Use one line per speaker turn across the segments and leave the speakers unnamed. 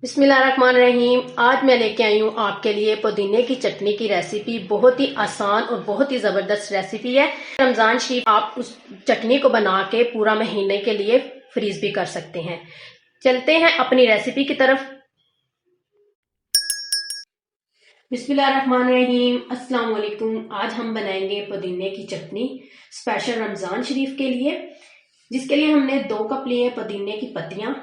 बिस्मिल्लाहिर्रहमानिर्रहीम। आज मैं लेके आई हूँ आपके लिए पुदीने की चटनी की रेसिपी। बहुत ही आसान और बहुत ही ज़बरदस्त रेसिपी है। रमज़ान शरीफ आप उस चटनी को बना के पूरा महीने के लिए फ्रीज भी कर सकते हैं। चलते हैं अपनी रेसिपी की तरफ। बिस्मिल्लाहिर्रहमानिर्रहीम, अस्सलाम वालेकुम। आज हम बनाएंगे पुदीने की चटनी स्पेशल रमज़ान शरीफ के लिए, जिसके लिए हमने 2 कप लिए पुदीने की पत्तियां,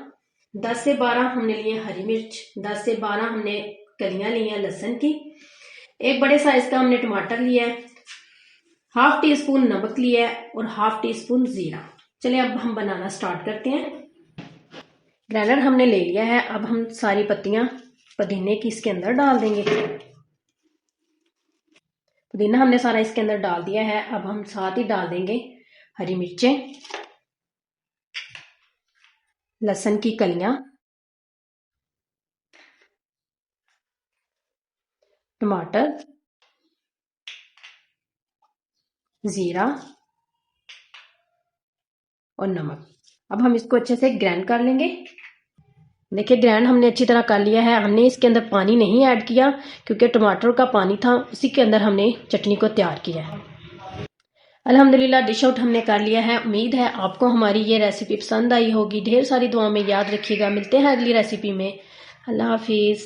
10 से 12 हमने लिए हरी मिर्च, 10 से 12 हमने कलियां ली हैं लहसुन की, एक बड़े साइज का हमने टमाटर लिया है, हाफ टी स्पून नमक लिया है और हाफ टी स्पून जीरा। चलिए अब हम बनाना स्टार्ट करते हैं। ग्राइंडर हमने ले लिया है। अब हम सारी पत्तियां पुदीने की इसके अंदर डाल देंगे। पुदीना हमने सारा इसके अंदर डाल दिया है। अब हम साथ ही डाल देंगे हरी मिर्चें, लहसुन की कलियां, टमाटर, जीरा और नमक। अब हम इसको अच्छे से ग्राइंड कर लेंगे। देखिए ग्राइंड हमने अच्छी तरह कर लिया है। हमने इसके अंदर पानी नहीं ऐड किया क्योंकि टमाटर का पानी था, उसी के अंदर हमने चटनी को तैयार किया है। अल्हम्दुलिल्लाह डिश आउट हमने कर लिया है। उम्मीद है आपको हमारी ये रेसिपी पसंद आई होगी। ढेर सारी दुआ में याद रखिएगा। मिलते हैं अगली रेसिपी में। अल्लाह हाफिज।